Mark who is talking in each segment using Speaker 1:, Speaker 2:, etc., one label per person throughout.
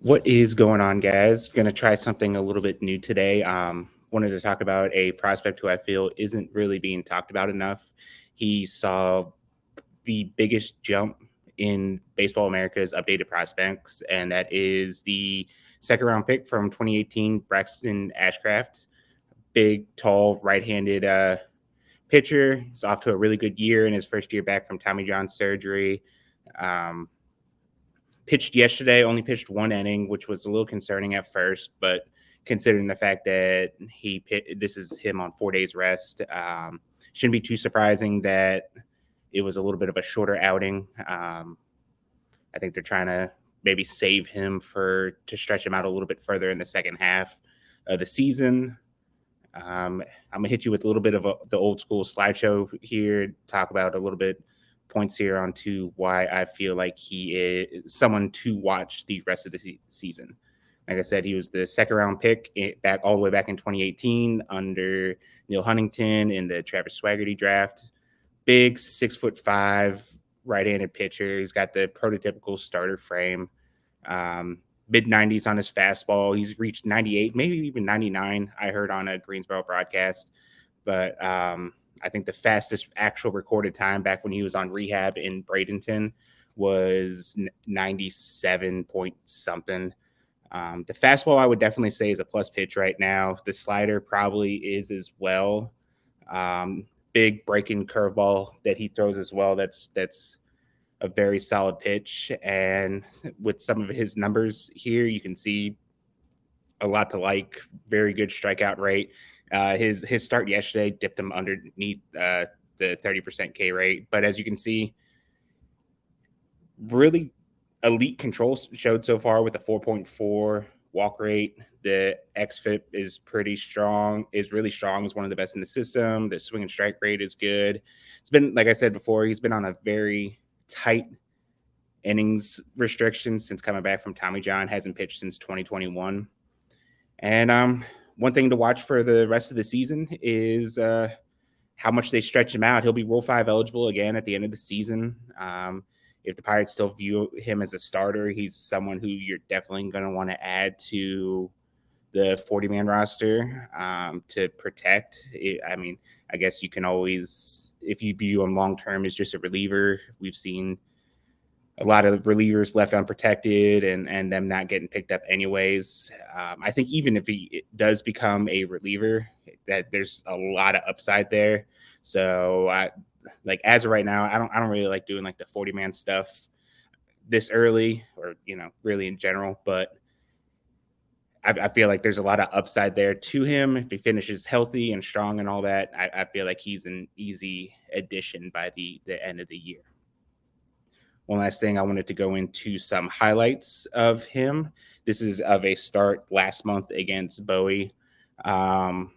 Speaker 1: What is going on, guys? Going to try something a little bit new today. Wanted to talk about a prospect who I feel isn't really being talked about enough. He saw the biggest jump in Baseball America's updated prospects, and that is the second round pick from 2018, Braxton Ashcraft. Big, tall, right-handed pitcher. He's off to a really good year in his first year back from Tommy John surgery. Um, Pitched yesterday, only pitched one inning, which was a little concerning at first, but considering the fact that this is him on 4 days rest, shouldn't be too surprising that it was a little bit of a shorter outing. I think they're trying to maybe save him to stretch him out a little bit further in the second half of the season. I'm gonna hit you with a little bit of the old school slideshow here. Talk about a little bit points here onto why I feel like he is someone to watch the rest of the season. Like I said, he was the second round pick back all the way back in 2018 under Neil Huntington in the Travis Swaggerty draft. Big 6'5" right-handed pitcher. He's got the prototypical starter frame. Mid 90s on his fastball. He's reached 98, maybe even 99. I heard on a Greensboro broadcast, but I think the fastest actual recorded time back when he was on rehab in Bradenton was 97 point something. The fastball I would definitely say is a plus pitch right now. The slider probably is as well. Big breaking curveball that he throws as well. That's a very solid pitch. And with some of his numbers here, you can see a lot to like. Very good strikeout rate. His start yesterday dipped him underneath the 30% K rate. But as you can see, really elite control showed so far with a 4.4 walk rate. The xFIP is pretty strong, is really strong, is one of the best in the system. The swing and strike rate is good. It's been, like I said before, he's been on a very tight innings restriction since coming back from Tommy John. Hasn't pitched since 2021. And one thing to watch for the rest of the season is how much they stretch him out. He'll be Rule 5 eligible again at the end of the season. If the Pirates still view him as a starter, he's someone who you're definitely going to want to add to the 40-man roster to protect. I guess you can always, if you view him long-term as just a reliever, we've seen a lot of relievers left unprotected and them not getting picked up anyways. I think even if he does become a reliever, that there's a lot of upside there. So like as of right now, I don't really like doing like the 40-man stuff this early or, really in general, but I feel like there's a lot of upside there to him. If he finishes healthy and strong and all that, I feel like he's an easy addition by the end of the year. One last thing, I wanted to go into some highlights of him. This is of a start last month against Bowie. One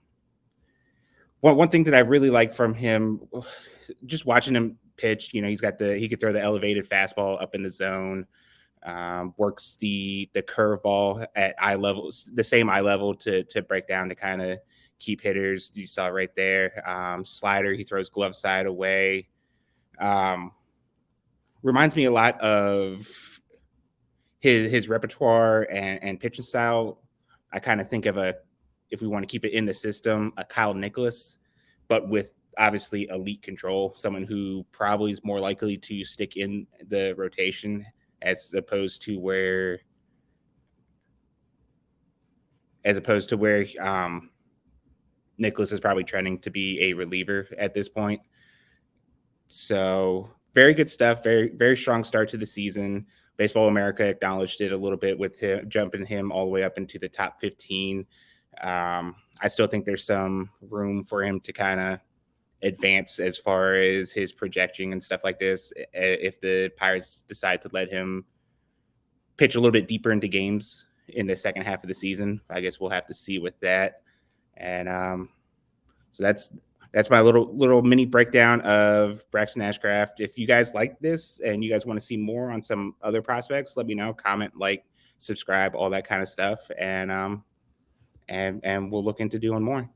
Speaker 1: thing that I really like from him, just watching him pitch, he could throw the elevated fastball up in the zone. Works the curveball at eye level, the same eye level to break down to kind of keep hitters. You saw it right there. Slider, he throws glove side away. Reminds me a lot of his repertoire and pitching style. I kind of think of if we want to keep it in the system, a Kyle Nicholas, but with obviously elite control, someone who probably is more likely to stick in the rotation as opposed to where Nicholas is probably trending to be a reliever at this point. So very good stuff. Very, very strong start to the season. Baseball America acknowledged it a little bit with him jumping him all the way up into the top 15. I still think there's some room for him to kind of advance as far as his projecting and stuff like this. If the Pirates decide to let him pitch a little bit deeper into games in the second half of the season, I guess we'll have to see with that. And so that's my little mini breakdown of Braxton Ashcraft. If you guys like this and you guys want to see more on some other prospects, let me know. Comment, like, subscribe, all that kind of stuff, and we'll look into doing more.